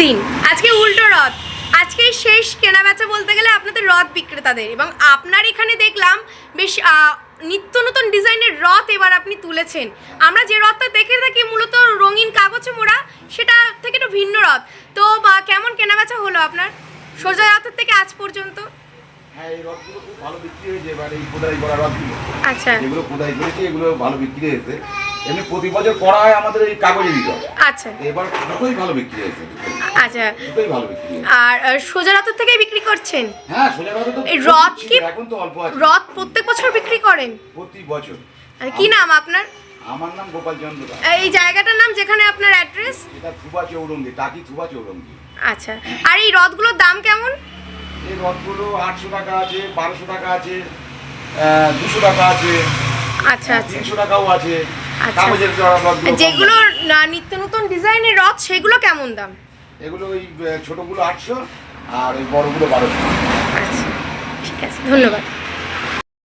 দিন, আজকে উল্টো রথ, আজকে শেষ কেনাবেচা বলতে গেলে আপনাদের রথ বিক্রেতাদের। এবং আপনার এখানে দেখলাম বেশ নিত্য নতুন ডিজাইনের রথ এবার আপনি তুলেছেন। আমরা যে রথটা দেখে থাকি মূলত রঙিন কাগজে মোড়া, সেটা থেকে একটু ভিন্ন রথ। তো কেমন কেনাবেচা হলো আপনার সোজা রথের থেকে আজ পর্যন্ত? হ্যাঁ, এই রথগুলো খুব ভালো বিক্রি হয়েছে এবার, এই খোদাই করা রথগুলো। আচ্ছা, যেগুলো খোদাই করেছে এগুলো ভালো বিক্রি হয়েছে। এমনি প্রতি বছর করা হয় আমাদের এই কাগজের রথ। আচ্ছা, এবার দুটোই ভালো বিক্রি হয়েছে। আচ্ছা, দুটোই ভালো বিক্রি হয়েছে। আর সোজা রথের থেকেই বিক্রি করছেন? হ্যাঁ, সোজা রথে তো এই রথ কি এখন তো অল্প আছে। রথ প্রত্যেক বছর বিক্রি করেন? প্রতি বছর। কি নাম আপনার? আমার নাম গোপাল চন্দ্র দাস। এই জায়গাটার নাম যেখানে আপনার অ্যাড্রেস? এটা থুবা চৌরঙ্গি, টাকি থুবা চৌরঙ্গি। আচ্ছা, আর এই রথগুলোর দাম কেমন? এই রথগুলো 800 টাকা আছে, 1200 টাকা আছে, 200 টাকা আছে, আচ্ছা আচ্ছা 300 টাকাও আছে। আচ্ছা, কাগজের রথগুলো যেগুলো নিত্য নতুন ডিজাইনের রথ সেগুলো কেমন দাম? এগুলো ওই ছোটগুলো 800 আর ওই বড়গুলো 1200। আচ্ছা, ঠিক আছে, ধন্যবাদ।